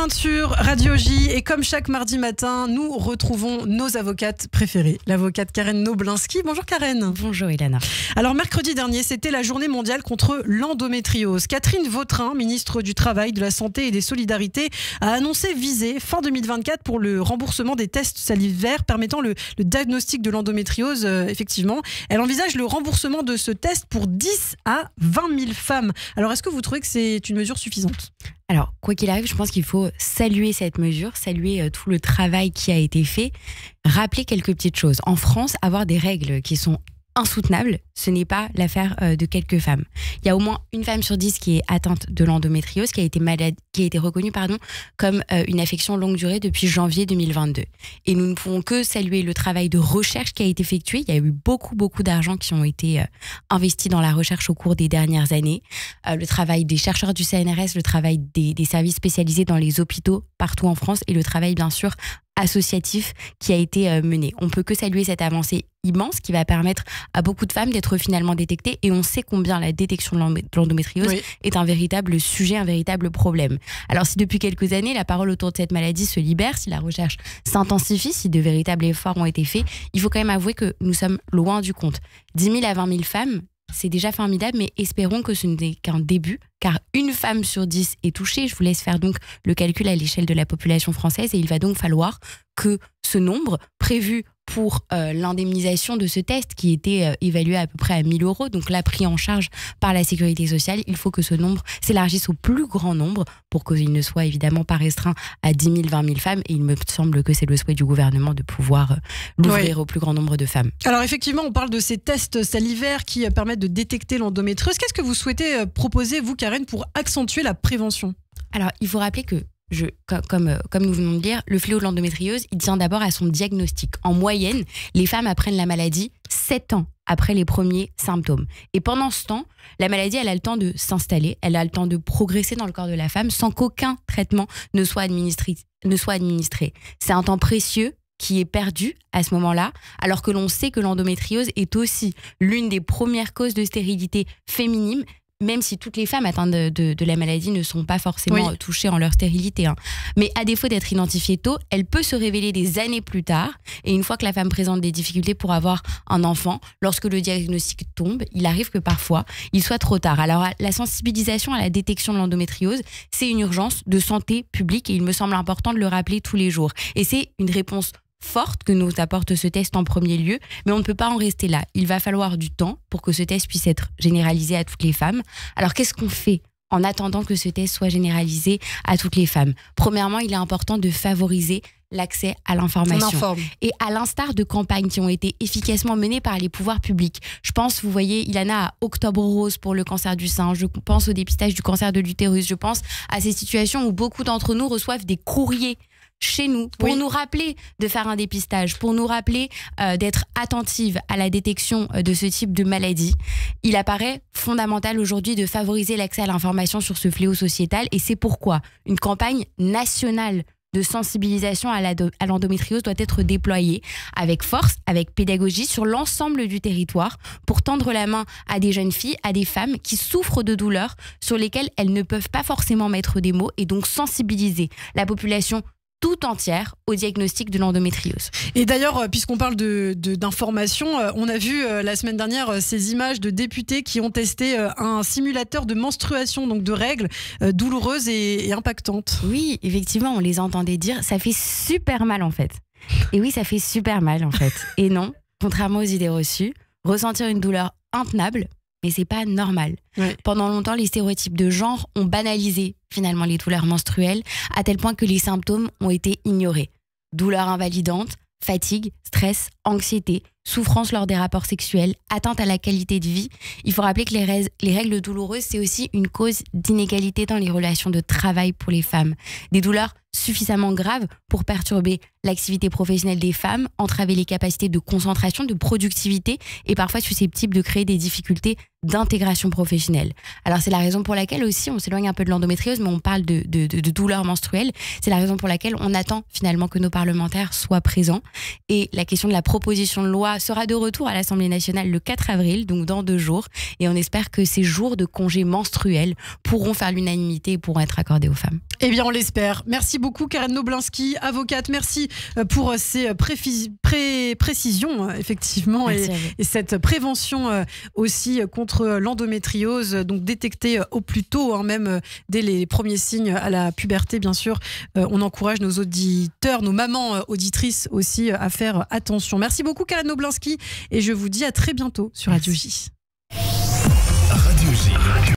Point sur Radio J et comme chaque mardi matin, nous retrouvons nos avocates préférées. L'avocate Karen Noblinski. Bonjour Karen. Bonjour Ilana. Alors mercredi dernier, c'était la journée mondiale contre l'endométriose. Catherine Vautrin, ministre du Travail, de la Santé et des Solidarités, a annoncé viser fin 2024 pour le remboursement des tests salivaires permettant le diagnostic de l'endométriose. Effectivement, elle envisage le remboursement de ce test pour 10 à 20 000 femmes. Alors est-ce que vous trouvez que c'est une mesure suffisante ? Alors, quoi qu'il arrive, je pense qu'il faut saluer cette mesure, saluer tout le travail qui a été fait, rappeler quelques petites choses. En France, avoir des règles qui sont insoutenables, ce n'est pas l'affaire de quelques femmes. Il y a au moins une femme sur 10 qui est atteinte de l'endométriose, qui a été reconnue comme une affection longue durée depuis janvier 2022. Et nous ne pouvons que saluer le travail de recherche qui a été effectué. Il y a eu beaucoup d'argent qui ont été investis dans la recherche au cours des dernières années. Le travail des chercheurs du CNRS, le travail des services spécialisés dans les hôpitaux partout en France et le travail bien sûr associatif qui a été mené. On peut que saluer cette avancée immense qui va permettre à beaucoup de femmes d'être finalement détectées et on sait combien la détection de l'endométriose est un véritable sujet, un véritable problème. Alors si depuis quelques années la parole autour de cette maladie se libère, si la recherche s'intensifie, si de véritables efforts ont été faits, il faut quand même avouer que nous sommes loin du compte. 10 000 à 20 000 femmes, c'est déjà formidable, mais espérons que ce n'est qu'un début, car une femme sur 10 est touchée. Je vous laisse faire donc le calcul à l'échelle de la population française et il va donc falloir que ce nombre prévu pour l'indemnisation de ce test qui était évalué à peu près à 1 000 €, donc là pris en charge par la sécurité sociale, il faut que ce nombre s'élargisse au plus grand nombre pour qu'il ne soit évidemment pas restreint à 10 000, 20 000 femmes et il me semble que c'est le souhait du gouvernement de pouvoir l'ouvrir au plus grand nombre de femmes. Alors effectivement, on parle de ces tests salivaires qui permettent de détecter l'endométriose. Qu'est-ce que vous souhaitez proposer, vous Karen, pour accentuer la prévention ? Alors il faut rappeler que comme nous venons de dire, le fléau de l'endométriose, il tient d'abord à son diagnostic. En moyenne, les femmes apprennent la maladie 7 ans après les premiers symptômes. Et pendant ce temps, la maladie, elle a le temps de s'installer, elle a le temps de progresser dans le corps de la femme sans qu'aucun traitement ne soit administré. C'est un temps précieux qui est perdu à ce moment-là, alors que l'on sait que l'endométriose est aussi l'une des premières causes de stérilité féminine, même si toutes les femmes atteintes de la maladie ne sont pas forcément touchées en leur stérilité. Mais à défaut d'être identifiée tôt, elle peut se révéler des années plus tard. Et une fois que la femme présente des difficultés pour avoir un enfant, lorsque le diagnostic tombe, il arrive que parfois, il soit trop tard. Alors, la sensibilisation à la détection de l'endométriose, c'est une urgence de santé publique et il me semble important de le rappeler tous les jours. Et c'est une réponse forte que nous apporte ce test en premier lieu, mais on ne peut pas en rester là. Il va falloir du temps pour que ce test puisse être généralisé à toutes les femmes. Alors qu'est-ce qu'on fait en attendant que ce test soit généralisé à toutes les femmes ? Premièrement, il est important de favoriser l'accès à l'information. Et à l'instar de campagnes qui ont été efficacement menées par les pouvoirs publics. Je pense, vous voyez, Ilana, à Octobre Rose pour le cancer du sein, je pense au dépistage du cancer de l'utérus, je pense à ces situations où beaucoup d'entre nous reçoivent des courriers chez nous, pour nous rappeler de faire un dépistage, pour nous rappeler d'être attentive à la détection de ce type de maladie. Il apparaît fondamental aujourd'hui de favoriser l'accès à l'information sur ce fléau sociétal et c'est pourquoi une campagne nationale de sensibilisation à l'endométriose doit être déployée avec force, avec pédagogie sur l'ensemble du territoire pour tendre la main à des jeunes filles, à des femmes qui souffrent de douleurs sur lesquelles elles ne peuvent pas forcément mettre des mots et donc sensibiliser la population tout entière au diagnostic de l'endométriose. Et d'ailleurs, puisqu'on parle d'information, on a vu la semaine dernière ces images de députés qui ont testé un simulateur de menstruation, donc de règles douloureuses et impactantes. Oui, effectivement, on les entendait dire, ça fait super mal en fait. Et oui, ça fait super mal en fait. Et non, contrairement aux idées reçues, ressentir une douleur intenable, mais c'est pas normal. Pendant longtemps, les stéréotypes de genre ont banalisé finalement les douleurs menstruelles à tel point que les symptômes ont été ignorés. Douleurs invalidantes, fatigue, stress, anxiété, souffrance lors des rapports sexuels, atteinte à la qualité de vie. Il faut rappeler que les règles douloureuses, c'est aussi une cause d'inégalité dans les relations de travail pour les femmes. Des douleurs suffisamment graves pour perturber l'activité professionnelle des femmes, entraver les capacités de concentration, de productivité et parfois susceptibles de créer des difficultés d'intégration professionnelle. Alors c'est la raison pour laquelle aussi, on s'éloigne un peu de l'endométriose, mais on parle de douleurs menstruelles. C'est la raison pour laquelle on attend finalement que nos parlementaires soient présents. Et la question de la proposition de loi sera de retour à l'Assemblée nationale le 4 avril, donc dans 2 jours. Et on espère que ces jours de congés menstruels pourront faire l'unanimité et pourront être accordés aux femmes. Eh bien, on l'espère. Merci beaucoup, Karen Noblinski, avocate. Merci pour ces précisions, effectivement, et cette prévention aussi contre l'endométriose, donc détectée au plus tôt, même dès les premiers signes à la puberté, bien sûr. On encourage nos auditeurs, nos mamans auditrices aussi à faire attention. Merci beaucoup, Karen Noblinski, et je vous dis à très bientôt sur Radio J.